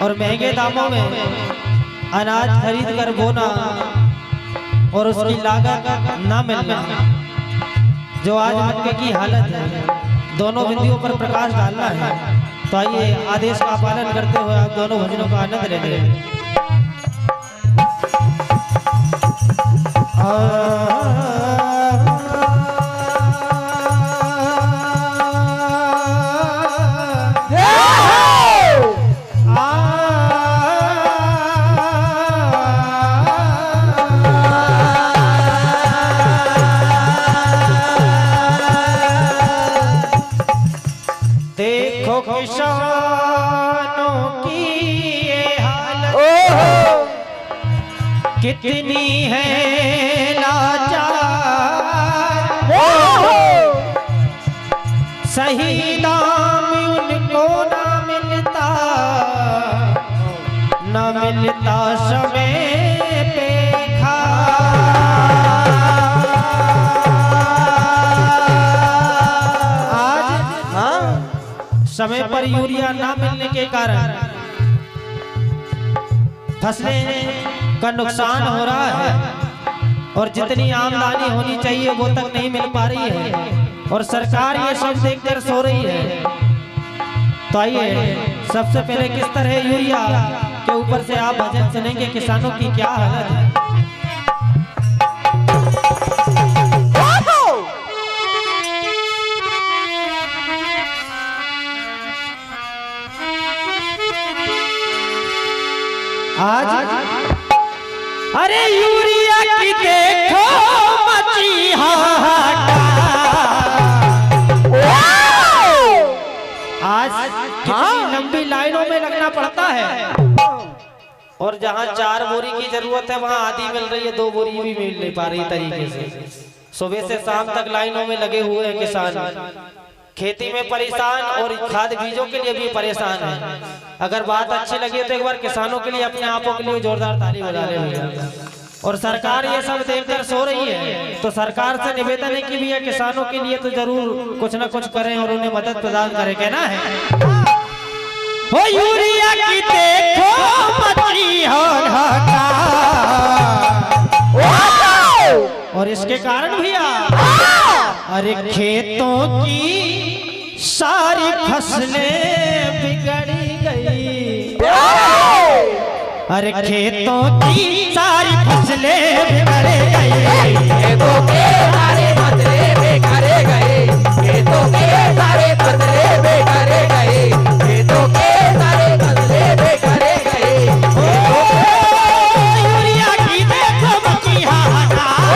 और महंगे दामों में अनाज खरीद कर बोना और उसकी लागत ना मिलना, जो आज मक्के की हालत है, दोनों बिंदुओं पर प्रकाश डालना है। तो आइए आदेश का पालन करते हुए आप दोनों भजनों का आनंद लेते हैं। देखो किसानों की ये हालत कितनी है लाचार, सही दाम उनको ना मिलता समय पे समय पर यूरिया ना मिलने के कारण फसलें का नुकसान हो रहा है और जितनी आमदनी होनी चाहिए वो तक नहीं मिल पा रही है और सरकार ये सब देखकर सो रही है। तो आइए सबसे पहले किस तरह यूरिया के ऊपर से आप भजन सुनेंगे, किसानों की क्या हालत है। आज अरे यूरिया की देखो मची आज कितनी लंबी लाइनों में लगना पड़ता है और जहां 4 बोरी की जरूरत है वहां आधी मिल रही है, 2 बोरी भी मिल नहीं पा रही तरीके से। सुबह से शाम तक लाइनों में लगे हुए हैं किसान, खेती में परेशान और खाद बीजों के लिए भी परेशान है। अगर बात अच्छी लगी तो एक बार किसानों के लिए, अपने आपों के लिए जोरदार ताली बजा ले भैया। और सरकार ये सब देखकर सो रही है, तो सरकार से निवेदन है कि भैया किसानों के लिए तो जरूर कुछ न कुछ करें और उन्हें मदद प्रदान करें, कहना है। हो यूरिया की देखो मची और इसके कारण भैया अरे खेतों की सारी फसलें बिगड़ी गई, अरे खेतों की सारी फसलें बिगड़ गई, खेतों के सारे फसले बिगड़ गए, खेतों के सारे फसले बिगड़ गए, खेतों के सारे फसले बिगड़ गए। यूरिया की देखो मची हाहाकार,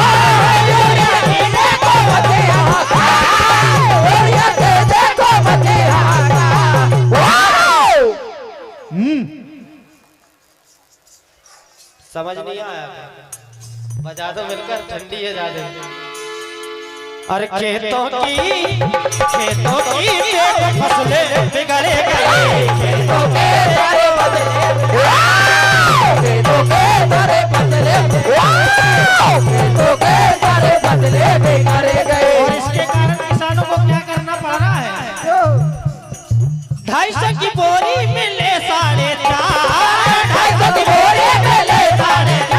यूरिया की देखो मची हाहाकार, यूरिया की देखो मची हाहाकार। समझ नहीं आया, बजा दो मिलकर, ठंडी है ज्यादा। अरे खेतों की देखो फसलें बिगड़ गई, खेतों के सारे फसले, खेतों के सारे फसले, खेतों के सारे फसले बिगड़ गए। और इसके कारण किसानों को क्या करना पड़ रहा है, 250 की बोरी मिले 4.5, 250 की बोरी मिले 4.5,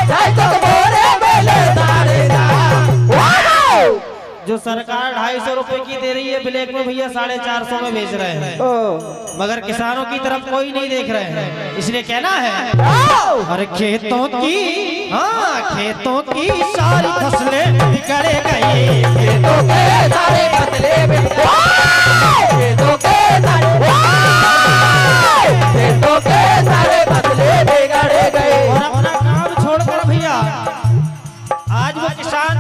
250 की बोरी मिले 4.5। जो सरकार 250 रुपए की दे रही है, ब्लैक में भैया 450 में बेच रहे हैं, मगर किसानों की तरफ कोई नहीं देख रहे हैं। इसलिए कहना है अरे खेतों की, हाँ खेतों की सारी फसलें बिगड़ गई, खेतों के सारे फसले बिगड़ गए, खेतों के सारे, खेतों के सारे फसले बिगड़ गए। और अपना काम छोड़कर भैया आज वो किसान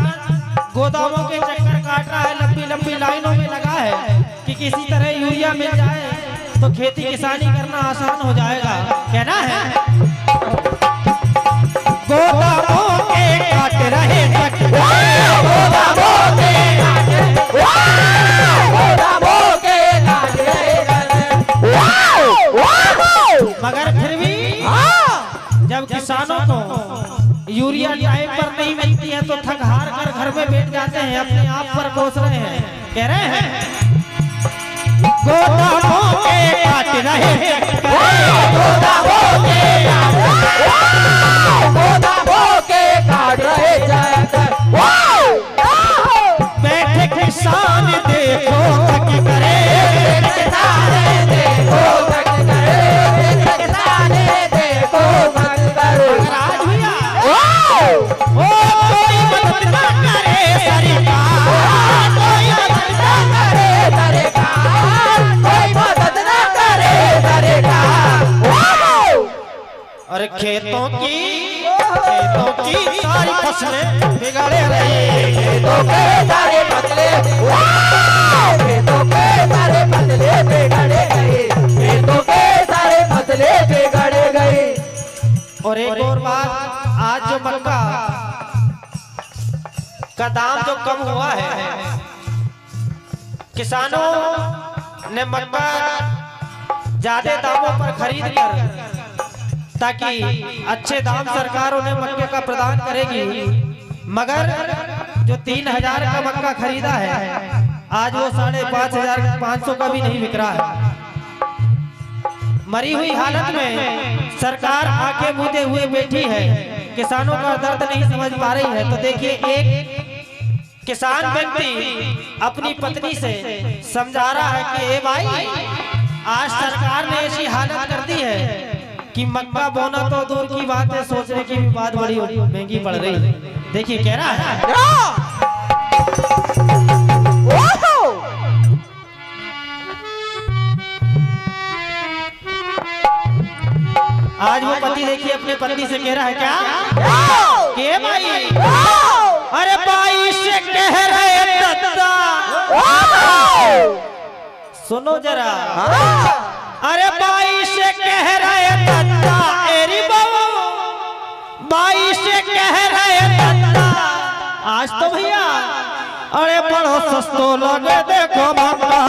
गोदामों के चक्कर काट रहा है, लंबी लंबी लाइनों में लगा है कि किसी तरह यूरिया मिल जाए तो खेती किसानी करना आसान हो जाएगा, कहना है। गोदामों के काट रहे चक्कर, गोदामों के काट रहे, मगर फिर भी जब किसानों को यूरिया टाइम पर नहीं मिलती है तो थक हार कर घर में बैठ जाते हैं, अपने आप पर कोस रहे हैं, कह रहे हैं गोदामों के काट रहे खेतों की सारी फसलें बिगाड़े रही, खेतों के सारे फसले, खेतों के सारे फसले बिगड़े गए, खेतों के सारे फसले बिगड़े गए। और एक और बात, आज जो मक्का का दाम जो कम हुआ है, किसानों ने मक्का ज्यादा दामों पर खरीद कर, ताकि अच्छे दाम सरकार उन्हें मक्के का प्रदान करेगी, मगर जो 3000 का मक्का खरीदा है आज वो 5500 का भी नहीं बिक रहा है। मरी हुई हालत में सरकार आंखें मूंदे हुए बैठी है, किसानों का दर्द नहीं समझ पा रही है। तो देखिए, एक किसान व्यक्ति अपनी पत्नी से समझा रहा है कि ए भाई, आज सरकार ने ऐसी हालत कर दी है कि मक्का बोना तो दूर की बात है, सोचने की भी बात बड़ी महंगी पड़ रही है। देखिए कह रहा है, आज वो पति देखिए अपने पत्नी से कह रहा है क्या के भाई, अरे भाई से कह रहे दत्ता, सुनो जरा, अरे भाई से कह रहे दत्ता, एरी बाबू भाई से कह रहे दत्ता, आज तो भैया अरे बड़ो सस्तो लगे देखो मक्का,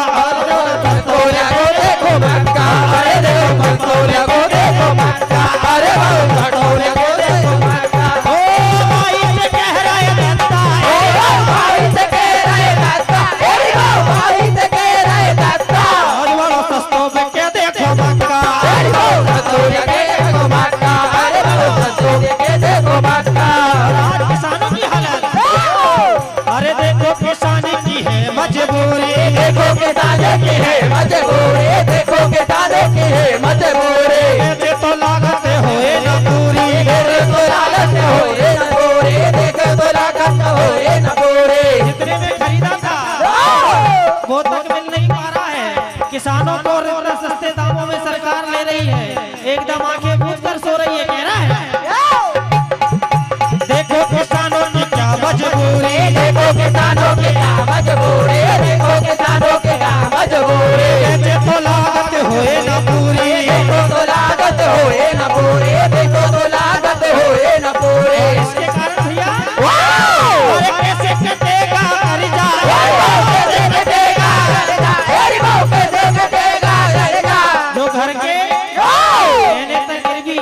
देखो मक्का, अरे देखो भटोरिया को देखो मक्का, अरे भटोरिया को देखो मक्का। ओ भाई से कह रहे दत्ता, भाई से कह रहे दत्ता, भाई से कह रहे दत्ता, आज बड़ो सस्तो बिके देखो मक्का, भटोरिया के देखो मक्का, अरे भटोरिया के देखो मक्का। आज किसानों की हालत, अरे देखो किसानी की है मजबूरी, देखो किसानों की है मजबूरी, देखो किसानों की है मजबूरी, ऐसे तो लागत होए न पूरी, देखो तो लागत होए न पूरी, देखो तो लागत होए न पूरी। जितने में खरीदा था वो तक मिल नहीं पा रहा है, किसानों को इतना सस्ते दामों में सरकार ले रही है, एकदम आंखें मूंद कर सो रही है। कह रहा है देखो किसानों की क्या मजबूरी, देखो किसानों की क्या मजबूरी, देखो किसानों की क्या मजबूरी, ऐसे तो लागत होए न पूरी, देखो तो लागत होए न पूरी, देखो तो लागत होए न पूरी। इसके कारण भैया अरे कैसे कटेगा कर्जा, कैसे कटेगा कर्जा, कैसे कटेगा कर्जा। जो घर के कहने तक गिरवी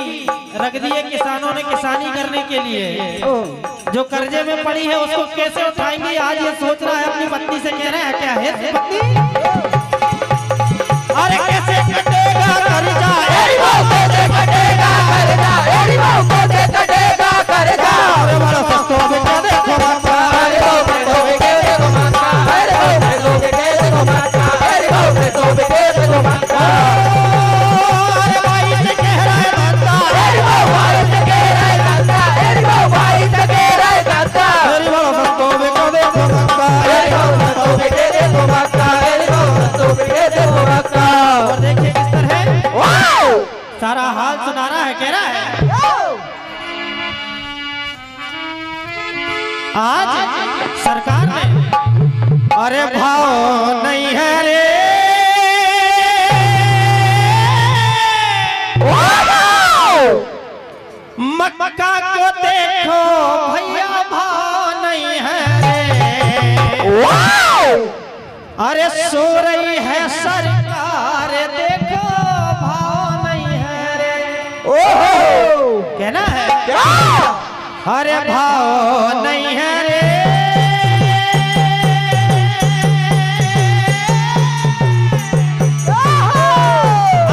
रख दिए किसानों ने किसानी करने के लिए, जो कर्जे में पड़ी है उसको कैसे उठाएंगे, आज ये सोच रहा है। अपनी पत्नी से कह रहा है क्या है पत्नी, अरे कैसे कटेगा कर्जा, कैसे कटेगा कर्जा, कैसे कटेगा कर्जा। अरे बड़ा सस्तो बेटा देखो मक्का, अरे देखो मक्का, अरे देखो मक्का, अरे देखो मक्का। अरे भाई से कह रहा है दत्ता, भाई से कह रहे दत्ता, भाई से कह रहे दत्ता, अरे बड़ा सस्तो बेटा देखो मक्का, देखो मक्का, देखो मक्का। और देखिए किस तरह सारा हाल सुना रहा है। कह रहा है आज सरकार ने अरे भाव नहीं है रे, मक्का को देखो भैया भाव नहीं है रे, अरे सो रही है सरकार देखो भाव नहीं है रे। कहना है अरे भाव नहीं है रे,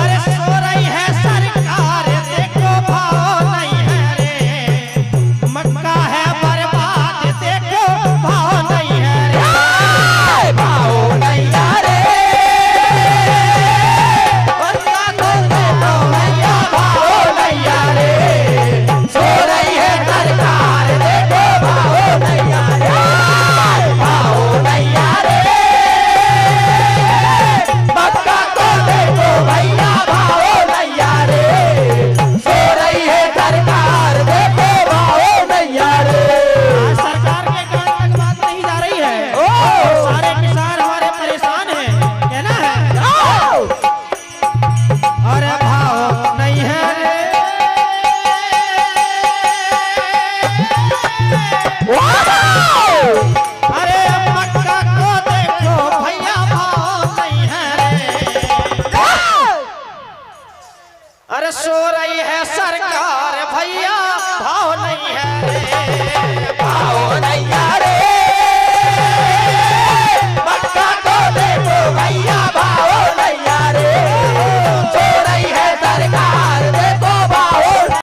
अरे सो रही है सरकार देखो भाव नहीं है रे, मक्का है बर्बाद देखो भाव नहीं है रे, भाव नहीं आ रे, मक्का को देखो भैया भाव नहीं आ रे, सो रही है सरकार देखो भाव नहीं अरे भाव नहीं है रे। अरे मक्का को देखो भैया भाव नहीं है रे। अरे सो रही है सरकार भैया भाव नहीं है रे।